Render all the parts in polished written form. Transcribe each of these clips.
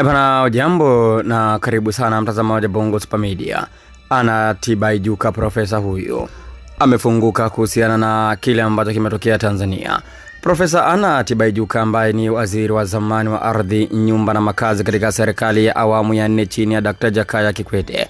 Bana, jambo na karibu sana mtazamaji wa Bongo Super Media. Anna Tibaijuka, profesa huyo amefunguka kuhusiana na kile ambacho kimetokea Tanzania. Profesa Anna Tibaijuka ambaye ni waziri wa zamani wa ardhi, nyumba na makazi katika serikali ya awamu ya 4 chini ya Dr. Jakaya Kikwete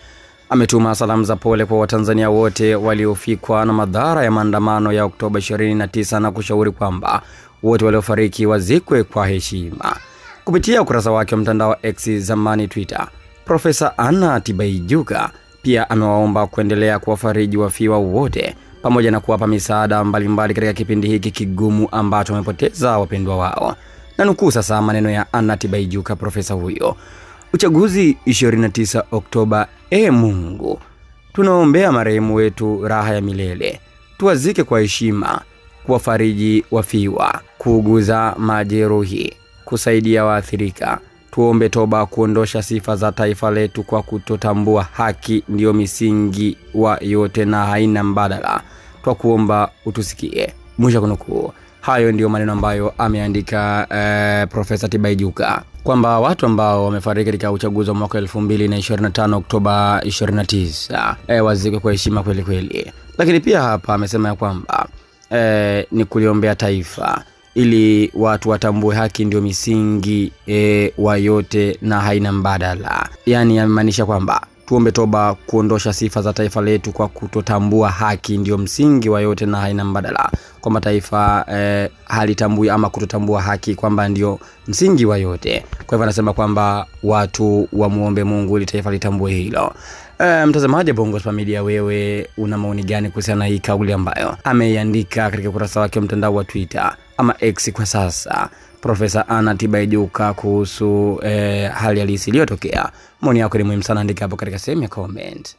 ametuma salamu za pole kwa Watanzania wote waliofikwa na madhara ya maandamano ya Oktoba 29 na kushauri kwamba wote waliofariki wazikwe kwa heshima. Kupitia ukurasa wake wa mtandao wa X, zamani Twitter, Profesa Anna Tibaijuka pia amewaomba kuendelea kuwafariji wafiwa wote pamoja na kuwapa misaada mbalimbali katika kipindi hiki kigumu ambacho wamepoteza wapendwa wao. Na nukuu sasa maneno ya Anna Tibaijuka, profesa huyo: uchaguzi 29 Oktoba, Mungu, tunaombea marehemu wetu raha ya milele, tuwazike kwa heshima, kuwafariji wafiwa, kuuguza majeruhi, kusaidia waathirika. Tuombe toba kuondosha sifa za taifa letu kwa kutotambua haki ndio misingi wa yote na haina mbadala. Twakuomba utusikie. Mwisho kunukuu. Hayo ndio maneno ambayo ameandika Profesa Tibaijuka kwamba watu ambao wamefariki katika uchaguzi wa mwaka 2025 Oktoba 29 wazikwe kwa heshima kweli kweli. Lakini pia hapa amesema ya kwamba ni kuliombea taifa ili watu watambue haki ndio misingi wa yote na haina mbadala. Yani amemaanisha kwamba tuombe toba kuondosha sifa za taifa letu kwa kutotambua haki ndio msingi wa yote na haina mbadala. Kwamba taifa halitambui ama kutotambua haki kwamba ndio msingi wa yote. Kwa hivyo anasema kwamba watu wamuombe Mungu ili taifa litambue hilo. Mtazamaji wa Bongo Super Media, wewe una maoni gani kuhusiana na hii kauli ambayo ameiandika katika ukurasa wake wa mtandao wa Twitter ama X kwa sasa, Profesa Anna Tibaijuka, kuhusu hali halisi iliyotokea? Maoni yako ni muhimu sana, andika hapo katika sehemu ya comment.